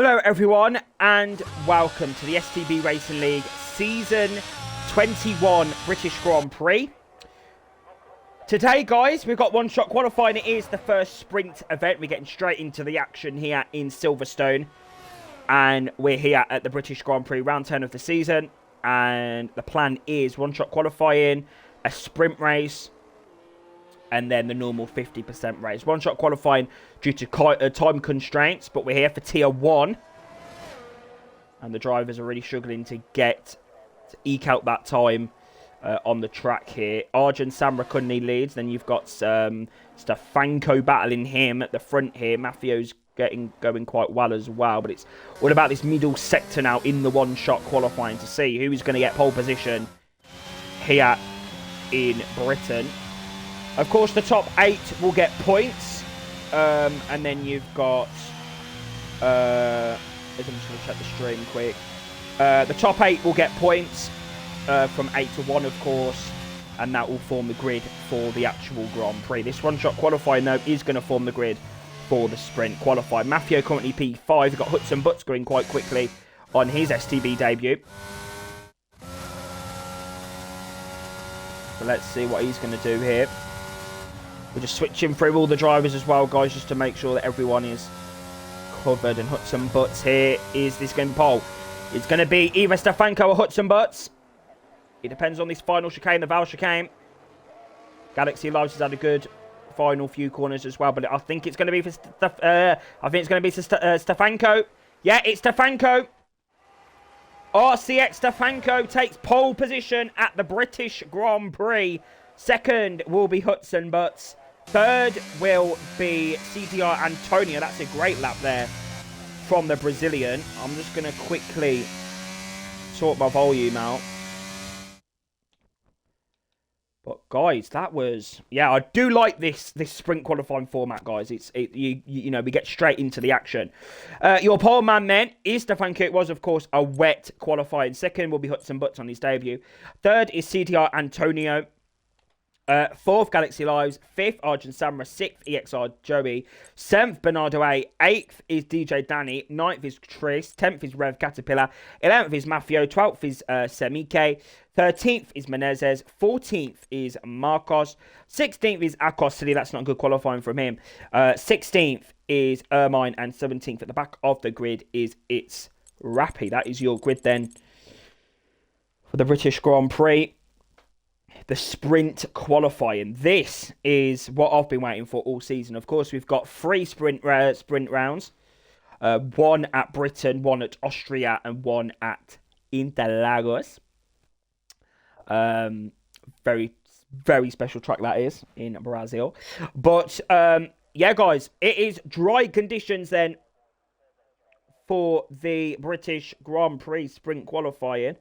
Hello everyone and welcome to the STB Racing League Season 21 British Grand Prix. Today guys, we've got one-shot qualifying. It is the first sprint event. We're getting straight into the action here in Silverstone. And we're here at the British Grand Prix round 10 of the season. And the plan is one-shot qualifying, a sprint race, and then the normal 50% race. One-shot qualifying due to time constraints, but we're here for Tier 1. And the drivers are really struggling to eke out that time on the track here. Arjun Samrakuni leads. Then you've got Stefanko battling him at the front here. Mafio's going quite well as well. But it's all about this middle sector now in the one-shot qualifying to see who's going to get pole position here in Britain. Of course, the top 8 will get points. And then you've got... I'm just going to check the stream quick. The top 8 will get points from 8 to 1, of course. And that will form the grid for the actual Grand Prix. This one-shot qualifying, though, is going to form the grid for the sprint qualifying. Mafio currently P5. We've got Hudson Butts going quite quickly on his STB debut. So let's see what he's going to do here. We're just switching through all the drivers as well, guys, just to make sure that everyone is covered. And Hudson Butts here. Is this going to be pole? It's going to be either Stefanko or Hudson Butts. It depends on this final chicane, the Val chicane. Galaxy Lives has had a good final few corners as well, but I think it's going to be for Stefanko. Yeah, it's Stefanko. RCX Stefanko takes pole position at the British Grand Prix. Second will be Hudson Butts. Third will be CDR Antonio. That's a great lap there from the Brazilian. I'm just going to quickly sort my volume out. But guys, that was... Yeah, I do like this sprint qualifying format, guys. You know, we get straight into the action. Your pole man then is Stefanko. It was, of course, a wet qualifying. Second will be Hudson Butts on his debut. Third is CDR Antonio. Fourth, Galaxy Lives. Fifth, Arjun Samra. Sixth, EXR Joey. Seventh, Bernardo A. Eighth is DJ Danny. Ninth is Tris. 10th is Rev Caterpillar. 11th is Mafio. 12th is Semike. 13th is Menezes. 14th is Marcos. 16th is Akos City. That's not good qualifying from him. 16th is Ermine. And 17th at the back of the grid is It's Rappy. That is your grid then for the British Grand Prix. The sprint qualifying. This is what I've been waiting for all season. Of course, we've got 3 sprint rounds. 1 at Britain, 1 at Austria, and 1 at Interlagos. Very, very special track that is in Brazil. But, yeah, guys, it is dry conditions then for the British Grand Prix sprint qualifying.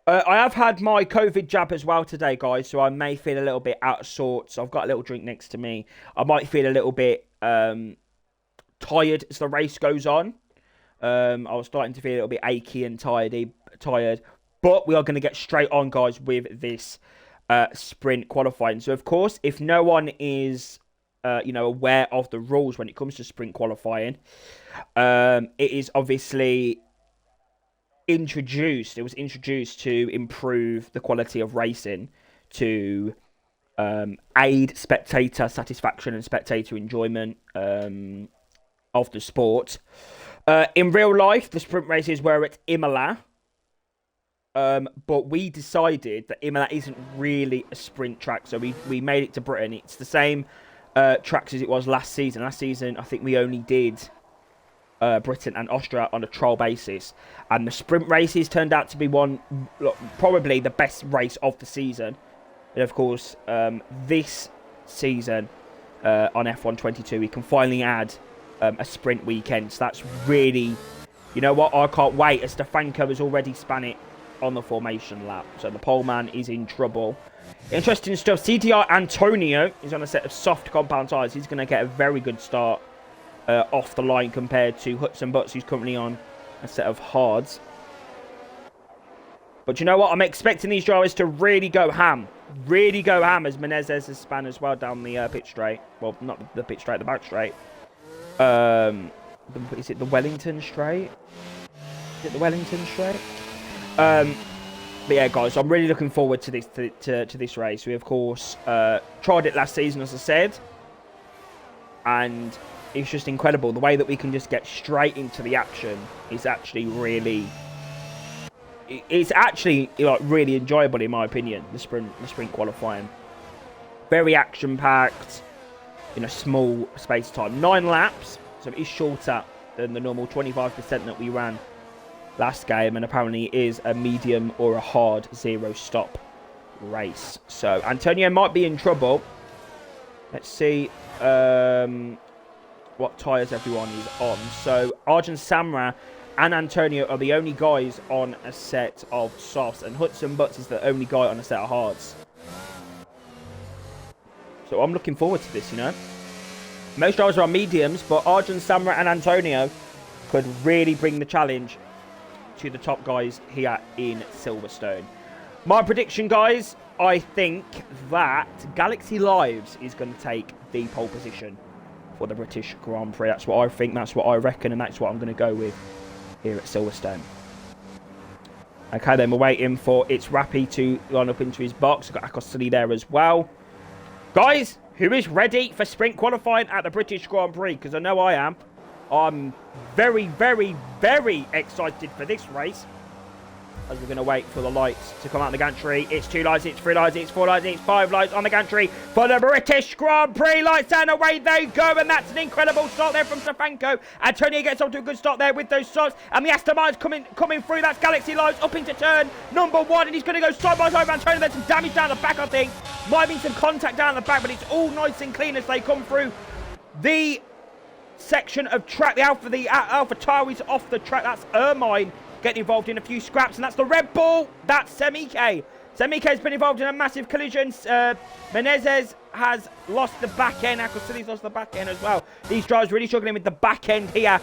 I have had my COVID jab as well today, guys, so I may feel a little bit out of sorts. I've got a little drink next to me. I might feel a little bit tired as the race goes on. I was starting to feel a little bit achy and tired. But we are going to get straight on, guys, with this sprint qualifying. So, of course, if no one is aware of the rules when it comes to sprint qualifying, it is obviously... It was introduced to improve the quality of racing, to aid spectator satisfaction and spectator enjoyment of the sport. In real life, the sprint races were at Imola, but we decided that Imola isn't really a sprint track, so we made it to Britain. It's the same tracks as it was last season. Last season, I think we only did... Britain and Austria on a trial basis, and the sprint races turned out to be probably the best race of the season. And of course, this season on F1 22, we can finally add a sprint weekend. So that's really, you know what, I can't wait, as Stefanko has already span it on the formation lap. So the pole man is in trouble. Interesting stuff. CTR Antonio is on a set of soft compound tyres. He's going to get a very good start off the line compared to Hudson Butts, who's currently on a set of hards. But you know what? I'm expecting these drivers to really go ham. Really go ham, as Menezes has spun as well down the pit straight. Well, not the pit straight, the back straight. Is it the Wellington Straight? Is it the Wellington Straight? But yeah, guys, I'm really looking forward to this to this race. We of course tried it last season, as I said, and it's just incredible. The way that we can just get straight into the action is actually really. It's actually like really enjoyable in my opinion. The sprint qualifying, very action packed in a small space of time. 9 laps, so it is shorter than the normal 25% that we ran last game, and apparently it is a medium or a hard 0-stop race. So Antonio might be in trouble. Let's see what tyres everyone is on. So Arjun Samra and Antonio are the only guys on a set of softs, and Hudson Butts is the only guy on a set of hards. So I'm looking forward to this, you know. Most drivers are on mediums, but Arjun Samra and Antonio could really bring the challenge to the top guys here in Silverstone. My prediction, guys, I think that Galaxy Lives is going to take the pole position for the British Grand Prix. That's what I think, that's what I reckon, and that's what I'm going to go with here at Silverstone. Okay, then we're waiting for It's Rappy to line up into his box. We've got Akosili there as well. Guys, who is ready for sprint qualifying at the British Grand Prix? Because I know I am. I'm very, very, very excited for this race. As we're going to wait for the lights to come out on the gantry. It's 2 lights, it's 3 lights, it's 4 lights, it's 5 lights on the gantry for the British Grand Prix. Lights and away they go. And that's an incredible start there from Stefanko. Antonio gets off to a good start there with those shots. And the Aston Martin's coming through. That's Galaxy Lives up into turn number 1. And he's going to go side by side with Antonio. There's some damage down the back, I think. Might be some contact down the back, but it's all nice and clean as they come through the section of track. The Alpha Tauri's off the track. That's Ermine getting involved in a few scraps, and that's the Red Bull. That's Semike. Semike has been involved in a massive collision. Menezes has lost the back end. Akosili's lost the back end as well. These drivers really struggling with the back end here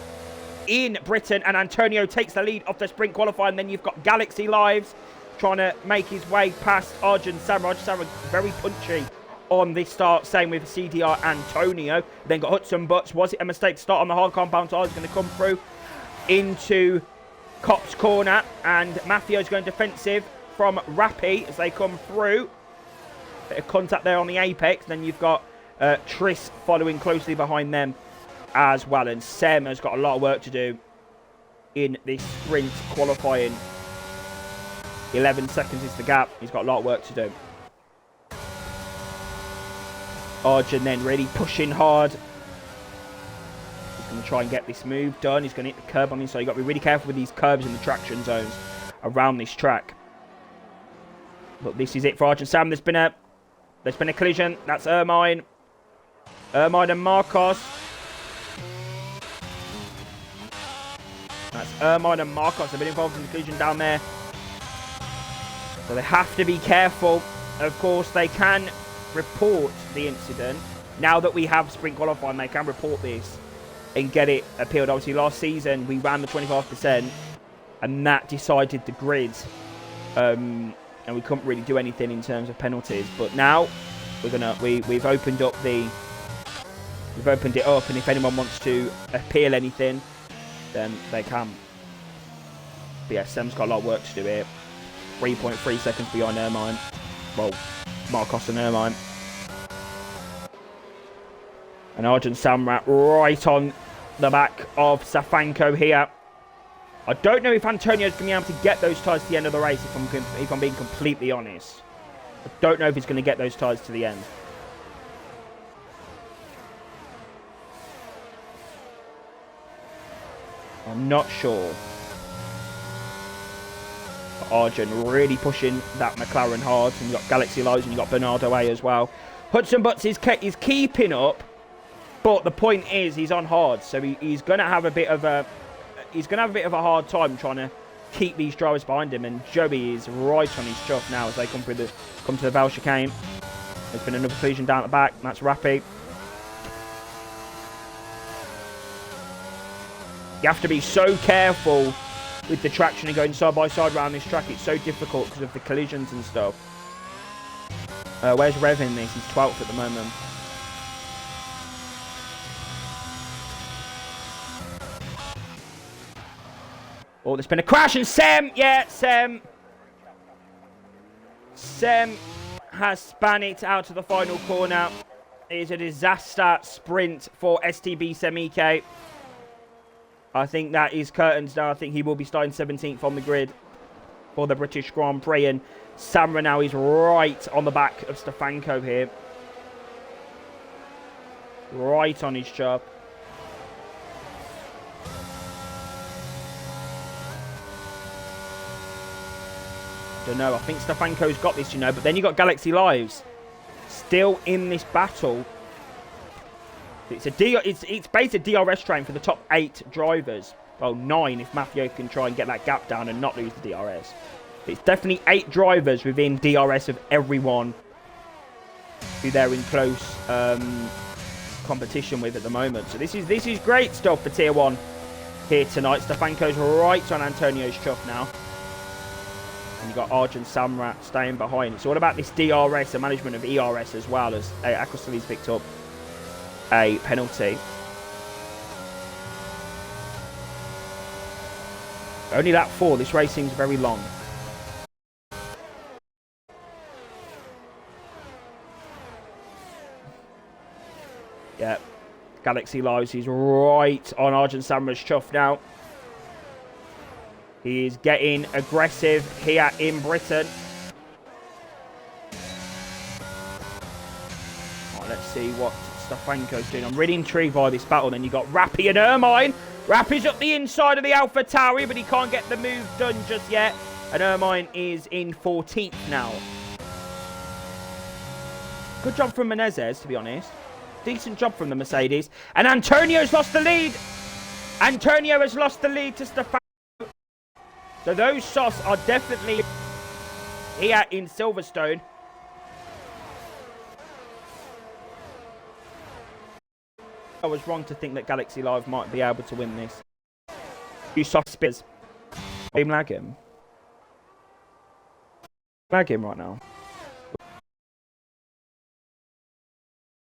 in Britain, and Antonio takes the lead off the sprint qualifying. Then you've got Galaxy Lives trying to make his way past Arjun Samra. Arjun Samra very punchy on this start. Same with CDR Antonio. Then got Hudson Butts. Was it a mistake to start on the hard compound tire? He's going to come through into Cop's corner, and Mafio's going defensive from Rappy as they come through. Bit of contact there on the apex. Then you've got Triss following closely behind them as well. And Sem has got a lot of work to do in this sprint qualifying. 11 seconds is the gap. He's got a lot of work to do. Arjun then really pushing hard. He's going to try and get this move done. He's going to hit the curb on the inside. You've got to be really careful with these curbs in the traction zones around this track. But this is it for Arjun Sam. There's been a collision. That's Ermine. Ermine and Marcos. That's Ermine and Marcos. They've been involved in the collision down there. So they have to be careful. Of course, they can report the incident. Now that we have sprint qualifying, they can report this and get it appealed. Obviously, last season, we ran the 25%, and that decided the grid. And we couldn't really do anything in terms of penalties. But now, we've opened up it up, and if anyone wants to appeal anything, then they can. But yeah, Sam's got a lot of work to do here. 3.3 seconds behind Ermine. Well, Marcos and Ermine. And Arjun Samrat right on the back of Stefanko here. I don't know if Antonio's going to be able to get those tyres to the end of the race, if I'm being completely honest. I don't know if he's going to get those tyres to the end. I'm not sure. But Arjun really pushing that McLaren hard. And you've got Galaxy Lives and you've got Bernardo A as well. Hudson Butts is keeping up. But the point is, he's on hard, so he's going to have a bit of a hard time trying to keep these drivers behind him. And Joey is right on his chuff now as they come to the Val chicane. There's been another collision down at the back. That's Rappy. You have to be so careful with the traction and going side by side around this track. It's so difficult because of the collisions and stuff. Where's Rev in this? He's 12th at the moment. Oh, there's been a crash and Sem has spun it out to the final corner. It is a disaster sprint for STB Semike. I think that is curtains now. I think he will be starting 17th on the grid for the British Grand Prix. And Samra now is right on the back of Stefanko here. Right on his job. Don't know. I think Stefanko's got this, you know. But then you got Galaxy Lives still in this battle. It's basically a DRS train for the top 8 drivers. Well, 9 if Matthew can try and get that gap down and not lose the DRS. It's definitely 8 drivers within DRS of everyone who they're in close competition with at the moment. So this is great stuff for Tier 1 here tonight. Stefanko's right on Antonio's chuff now. And you've got Arjun Samrat staying behind. It's all about this DRS and management of ERS as well, as Akosili's picked up a penalty. Only lap 4. This race seems very long. Yeah. Galaxy Lives, he's right on Arjun Samrat's chuff now. He is getting aggressive here in Britain. Oh, let's see what Stefanko's doing. I'm really intrigued by this battle. Then you've got Rappy and Ermine. Rappy's up the inside of the Alpha Tauri, but he can't get the move done just yet. And Ermine is in 14th now. Good job from Menezes, to be honest. Decent job from the Mercedes. And Antonio's lost the lead. Antonio has lost the lead to Stefanko. So those shots are definitely here in Silverstone. I was wrong to think that Galaxy Live might be able to win this. You soft spitters. I'm lagging. Lagging right now.